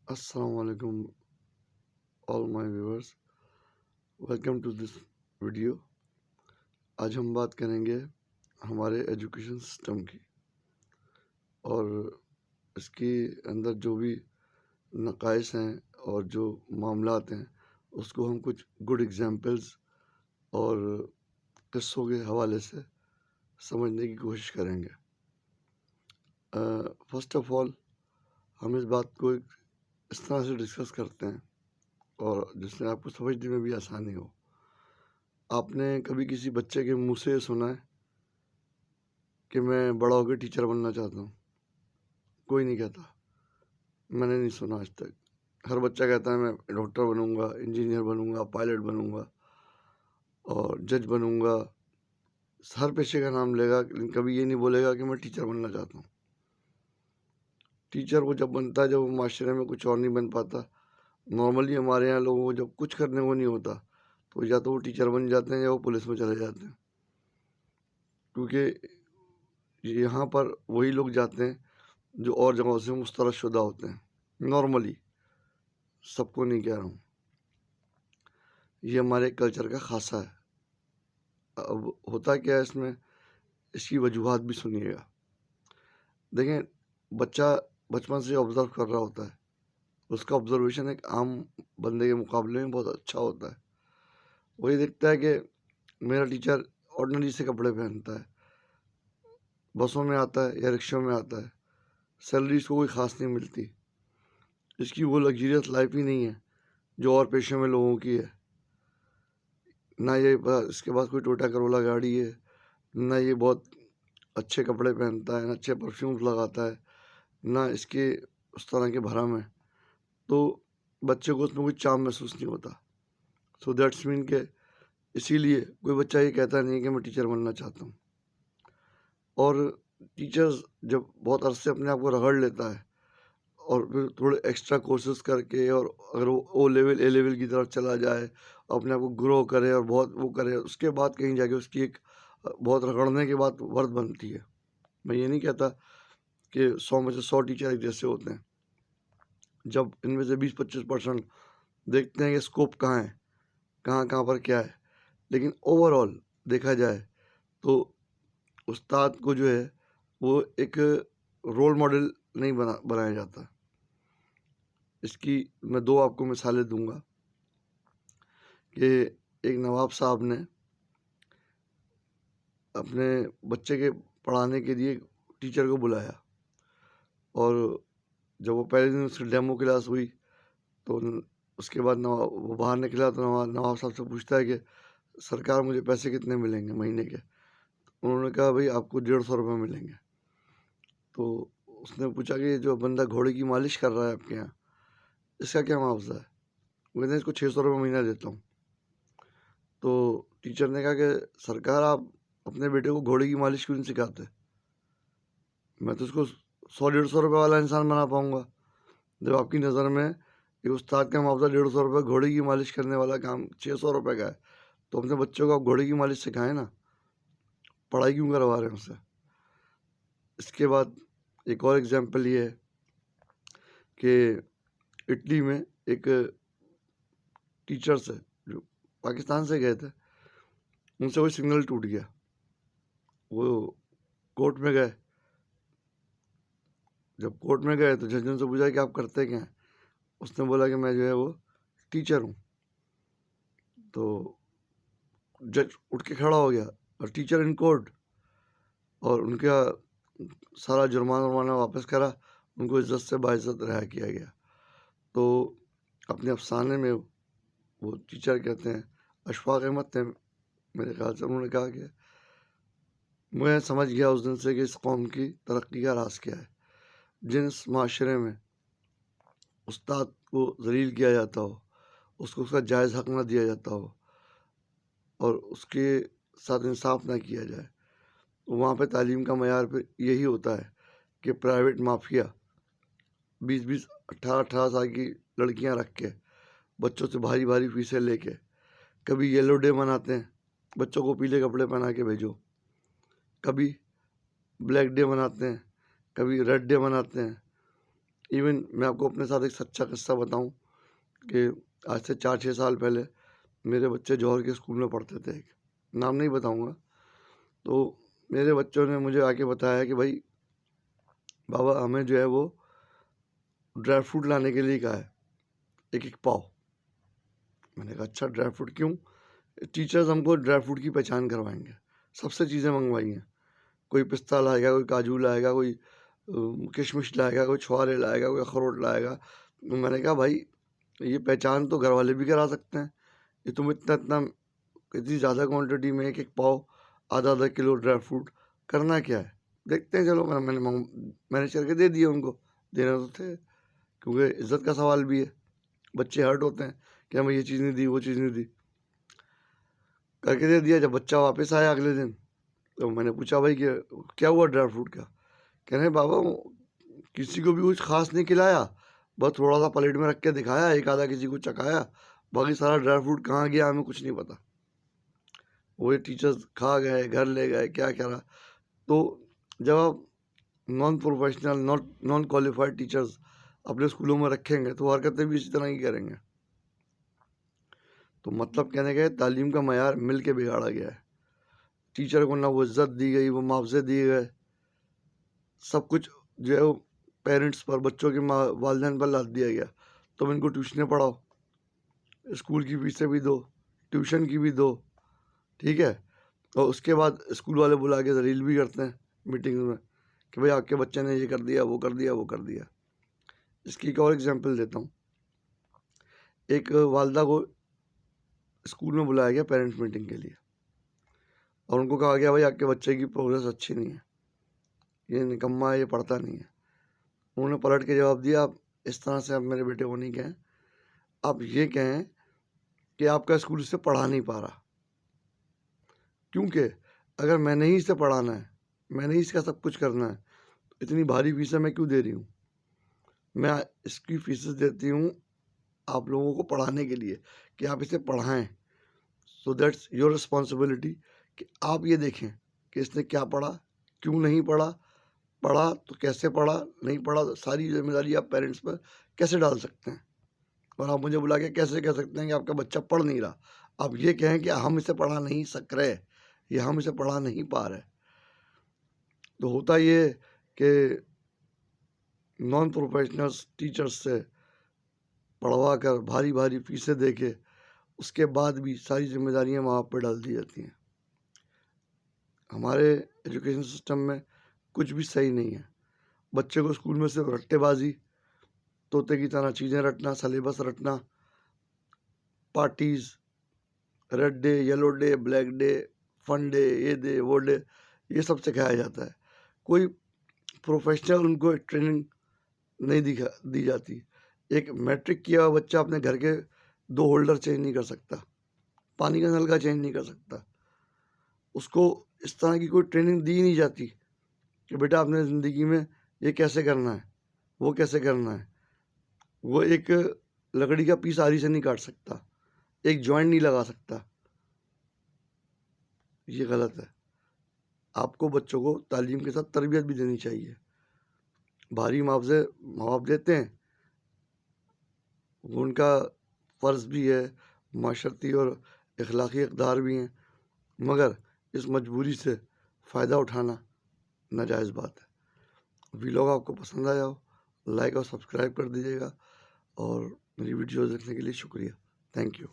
السلام علیکم all my viewers, welcome to this video. آج ہم بات کریں گے ہمارے ایجوکیشن سسٹم کی، اور اس کے اندر جو بھی نقائص ہیں اور جو معاملات ہیں اس کو ہم کچھ گڈ ایگزامپلز اور قصوں کے حوالے سے سمجھنے کی کوشش کریں گے۔ فرسٹ آف آل ہم اس بات کو اس طرح سے ڈسکس کرتے ہیں اور جس سے آپ کو سمجھنے میں بھی آسانی ہو۔ آپ نے کبھی کسی بچے کے منہ سے سنا ہے کہ میں بڑا ہو کے ٹیچر بننا چاہتا ہوں؟ کوئی نہیں کہتا، میں نے نہیں سنا آج تک۔ ہر بچہ کہتا ہے میں ڈاکٹر بنوں گا، انجینئر بنوں گا، پائلٹ بنوں گا اور جج بنوں گا، ہر پیشے کا نام لے گا، لیکن کبھی یہ نہیں بولے گا کہ میں ٹیچر بننا چاہتا ہوں۔ ٹیچر وہ جب بنتا ہے جب وہ معاشرے میں کچھ اور نہیں بن پاتا۔ نارملی ہمارے یہاں لوگوں کو جب کچھ کرنے کو نہیں ہوتا تو یا تو وہ ٹیچر بن جاتے ہیں یا وہ پولیس میں چلے جاتے ہیں، کیونکہ یہاں پر وہی لوگ جاتے ہیں جو اور جگہوں سے مسترد شدہ ہوتے ہیں۔ نارملی، سب کو نہیں کہہ رہا ہوں، یہ ہمارے کلچر کا خاصہ ہے۔ اب ہوتا کیا ہے اس کی وجوہات بھی سنیے گا۔ دیکھیں، بچہ بچپن سے آبزرو کر رہا ہوتا ہے، اس کا آبزرویشن ایک عام بندے کے مقابلے میں بہت اچھا ہوتا ہے۔ وہی دیکھتا ہے کہ میرا ٹیچر آرڈنری سے کپڑے پہنتا ہے، بسوں میں آتا ہے یا رکشوں میں آتا ہے، سیلری اس کو کوئی خاص نہیں ملتی، اس کی وہ لگژریس لائف ہی نہیں ہے جو اور پیشوں میں لوگوں کی ہے۔ نہ یہ اس کے پاس کوئی ٹوٹا کرولا گاڑی ہے، نہ یہ بہت اچھے کپڑے پہنتا ہے، نہ اچھے پرفیومز لگاتا ہے، نہ اس کے اس طرح کے بھرم ہے، تو بچے کو اس میں کوئی چام محسوس نہیں ہوتا۔ سو دیٹس مین کہ اسی لیے کوئی بچہ یہ کہتا نہیں کہ میں ٹیچر بننا چاہتا ہوں۔ اور ٹیچرز جب بہت عرصے اپنے آپ کو رگڑ لیتا ہے اور پھر تھوڑے ایکسٹرا کورسز کر کے، اور اگر وہ او لیول اے لیول کی طرف چلا جائے، اپنے آپ کو گرو کرے اور بہت وہ کرے، اس کے بعد کہیں جا کے اس کی ایک بہت رگڑنے کے بعد ورد بنتی ہے۔ میں یہ نہیں کہتا کہ 100 میں سے 100 ٹیچر ایک جیسے ہوتے ہیں۔ جب ان میں سے 20-25% دیکھتے ہیں کہ اسکوپ کہاں ہے، کہاں پر کیا ہے، لیکن اوور آل دیکھا جائے تو استاد کو جو ہے وہ ایک رول ماڈل نہیں بنایا جاتا۔ اس کی میں 2 آپ کو مثالیں دوں گا کہ ایک نواب صاحب نے اپنے بچے کے پڑھانے کے لیے ٹیچر کو بلایا، اور جب وہ پہلے دن اس کی ڈیمو کلاس ہوئی تو اس کے بعد وہ باہر نکلا تو نواب صاحب سے پوچھتا ہے کہ سرکار مجھے پیسے کتنے ملیں گے مہینے کے؟ انہوں نے کہا بھائی آپ کو 150 روپے ملیں گے۔ تو اس نے پوچھا کہ جو بندہ گھوڑے کی مالش کر رہا ہے آپ کے یہاں، اس کا کیا معاوضہ ہے؟ وہ کہتے ہیں اس کو 600 روپے مہینہ دیتا ہوں۔ تو ٹیچر نے کہا کہ سرکار آپ اپنے بیٹے کو گھوڑے کی مالش کیوں نہیں سکھاتے؟ میں تو اس کو 100-150 روپے والا انسان بنا پاؤں گا۔ جب آپ کی نظر میں ایک استاد کا معاوضہ 150 روپے، گھوڑے کی مالش کرنے والا کام 600 روپے کا ہے، تو اپنے بچوں کو آپ گھوڑے کی مالش سکھائیں نا، پڑھائی کیوں کروا رہے ہیں اس سے؟ اس کے بعد ایک اور ایگزامپل یہ ہے کہ اٹلی میں ایک ٹیچرس ہے جو پاکستان سے گئے تھے، ان سے کوئی سگنل ٹوٹ گیا، وہ کورٹ میں گئے۔ جب کورٹ میں گئے تو جج نے سے پوچھا کہ آپ کرتے کیا ہیں؟ اس نے بولا کہ میں جو ہے وہ ٹیچر ہوں۔ تو جج اٹھ کے کھڑا ہو گیا، اور ٹیچر ان کورٹ، اور ان کا سارا جرمانہ واپس کرا، ان کو عزت سے باعزت رہا کیا گیا۔ تو اپنے افسانے میں وہ ٹیچر کہتے ہیں، اشفاق احمد تھے میرے خیال سے، انہوں نے کہا کہ میں سمجھ گیا اس دن سے کہ اس قوم کی ترقی کا راز کیا ہے۔ جن معاشرے میں استاد کو ذلیل کیا جاتا ہو، اس کو اس کا جائز حق نہ دیا جاتا ہو، اور اس کے ساتھ انصاف نہ کیا جائے، وہاں پہ تعلیم کا معیار پہ یہی ہوتا ہے کہ پرائیویٹ مافیا 20-20 18-18 سال کی لڑکیاں رکھ کے بچوں سے بھاری بھاری فیسیں لے کے، کبھی یلو ڈے مناتے ہیں، بچوں کو پیلے کپڑے پہنا کے بھیجو، کبھی بلیک ڈے مناتے ہیں، کبھی ریڈ ڈے مناتے ہیں، ایون میں آپ کو اپنے ساتھ ایک سچا قصہ بتاؤں کہ آج سے 4-6 سال پہلے میرے بچے جوہر کے اسکول میں پڑھتے تھے، ایک نام نہیں بتاؤں گا. تو میرے بچوں نے مجھے آ کے بتایا کہ بھائی بابا ہمیں جو ہے وہ ڈرائی فروٹ لانے کے لیے کہا ہے، ایک پاؤ. میں نے کہا اچھا ڈرائی فروٹ کیوں؟ ٹیچرز ہم کو ڈرائی فروٹ کی پہچان کروائیں گے، سب سے چیزیں منگوائی ہیں. کوئی پستہ لائے گا، کوئی کاجو لائے گا، کوئی کشمش لائے گا، کوئی چھوارے لائے گا، کوئی اخروٹ لائے گا. میں نے کہا بھائی یہ پہچان تو گھر والے بھی کرا سکتے ہیں، یہ تم اتنی زیادہ کوانٹٹی میں ایک پاؤ آدھا کلو ڈرائی فروٹ کرنا کیا ہے؟ دیکھتے ہیں. چلو میں نے مینیج کر کے دے دیے ان کو، دینا تو تھے کیونکہ عزت کا سوال بھی ہے. بچے ہرٹ ہوتے ہیں کہ ہمیں یہ چیز نہیں دی، وہ چیز نہیں دی، کر کے دے دیا. جب بچہ واپس آیا اگلے دن تو میں نے پوچھا بھائی کہ کیا ہوا ڈرائی فروٹ کا؟ کہہ رہے ہیں بابا کسی کو بھی کچھ خاص نہیں کھلایا، بس تھوڑا سا پلیٹ میں رکھ کے دکھایا، ایک آدھا کسی کو چکھایا، باقی سارا ڈرائی فروٹ کہاں گیا ہمیں کچھ نہیں پتا. وہ ٹیچرز کھا گئے، گھر لے گئے، کیا کرا. تو جب آپ non professional naan qualified teachers اپنے اسکولوں میں رکھیں گے تو حرکتیں بھی اسی طرح کی کریں گے. تو مطلب کہنے گئے تعلیم کا معیار مل کے بگاڑا گیا ہے. ٹیچر کو نہ وہ عزت دی گئی، وہ معاوضے دیے گئے، سب کچھ جو ہے وہ پیرنٹس پر، بچوں کے والدین پر لاد دیا گیا. تم ان کو ٹیوشنیں پڑھاؤ، اسکول کی فیسیں بھی دو، ٹیوشن کی بھی دو، ٹھیک ہے. اور اس کے بعد اسکول والے بلا کے ذلیل بھی کرتے ہیں میٹنگ میں کہ بھائی آپ کے بچے نے یہ کر دیا، وہ کر دیا، وہ کر دیا. اس کی ایک اور ایگزامپل دیتا ہوں. ایک والدہ کو اسکول میں بلایا گیا پیرنٹس میٹنگ کے لیے، اور ان کو کہا گیا بھائی آپ کے بچے کی پروگریس اچھی نہیں ہے، یہ نکما ہے، یہ پڑھتا نہیں ہے. انہوں نے پلٹ کے جواب دیا آپ اس طرح سے آپ میرے بیٹے کو نہیں کہیں، آپ یہ کہیں کہ آپ کا اسکول اس سے پڑھا نہیں پا رہا. کیونکہ اگر میں نے ہی اسے پڑھانا ہے، میں نے ہی اس کا سب کچھ کرنا ہے، اتنی بھاری فیسیں میں کیوں دے رہی ہوں؟ میں اس کی فیسز دیتی ہوں آپ لوگوں کو پڑھانے کے لیے کہ آپ اسے پڑھائیں. سو دیٹس یور رسپانسبلٹی کہ آپ یہ دیکھیں کہ اس نے کیا پڑھا، کیوں نہیں پڑھا، پڑھا تو کیسے پڑھا، نہیں پڑھا تو ساری ذمہ داری آپ پیرنٹس پر کیسے ڈال سکتے ہیں. اور آپ مجھے بلا کے کیسے کہہ سکتے ہیں کہ آپ کا بچہ پڑھ نہیں رہا؟ آپ یہ کہیں کہ ہم اسے پڑھا نہیں سک رہے یا ہم اسے پڑھا نہیں پا رہے. تو ہوتا یہ کہ نان پروفیشنل ٹیچرز سے پڑھوا کر بھاری بھاری فیسیں دے کے اس کے بعد بھی ساری ذمہ داریاں ماں باپ پہ ڈال دی جاتی ہیں. ہمارے ایجوکیشن سسٹم میں کچھ بھی صحیح نہیں ہے. بچے کو اسکول میں صرف رٹے بازی، طوطے کی طرح چیزیں رٹنا، سلیبس رٹنا، parties, red day, yellow day, black day, fun day, یہ ڈے، وہ ڈے، یہ سب سکھایا جاتا ہے. کوئی پروفیشنل ان کو ٹریننگ نہیں دی جاتی. ایک میٹرک کیا ہوا بچہ اپنے گھر کے 2 ہولڈر چینج نہیں کر سکتا، پانی کا نل کا چینج نہیں کر سکتا. اس کو اس طرح کی کوئی ٹریننگ دی نہیں جاتی کہ بیٹا اپنے زندگی میں یہ کیسے کرنا ہے، وہ کیسے کرنا ہے. وہ ایک لکڑی کا پیس آری سے نہیں کاٹ سکتا، ایک جوائنٹ نہیں لگا سکتا. یہ غلط ہے. آپ کو بچوں کو تعلیم کے ساتھ تربیت بھی دینی چاہیے. بھاری معاوضے ماں باپ دیتے ہیں، وہ ان کا فرض بھی ہے، معاشرتی اور اخلاقی اقدار بھی ہیں، مگر اس مجبوری سے فائدہ اٹھانا ناجائز بات ہے. ویلاگ آپ کو پسند آیا ہو، لائک اور سبسکرائب کر دیجیے گا، اور میری ویڈیوز دیکھنے کے لیے شکریہ. Thank you.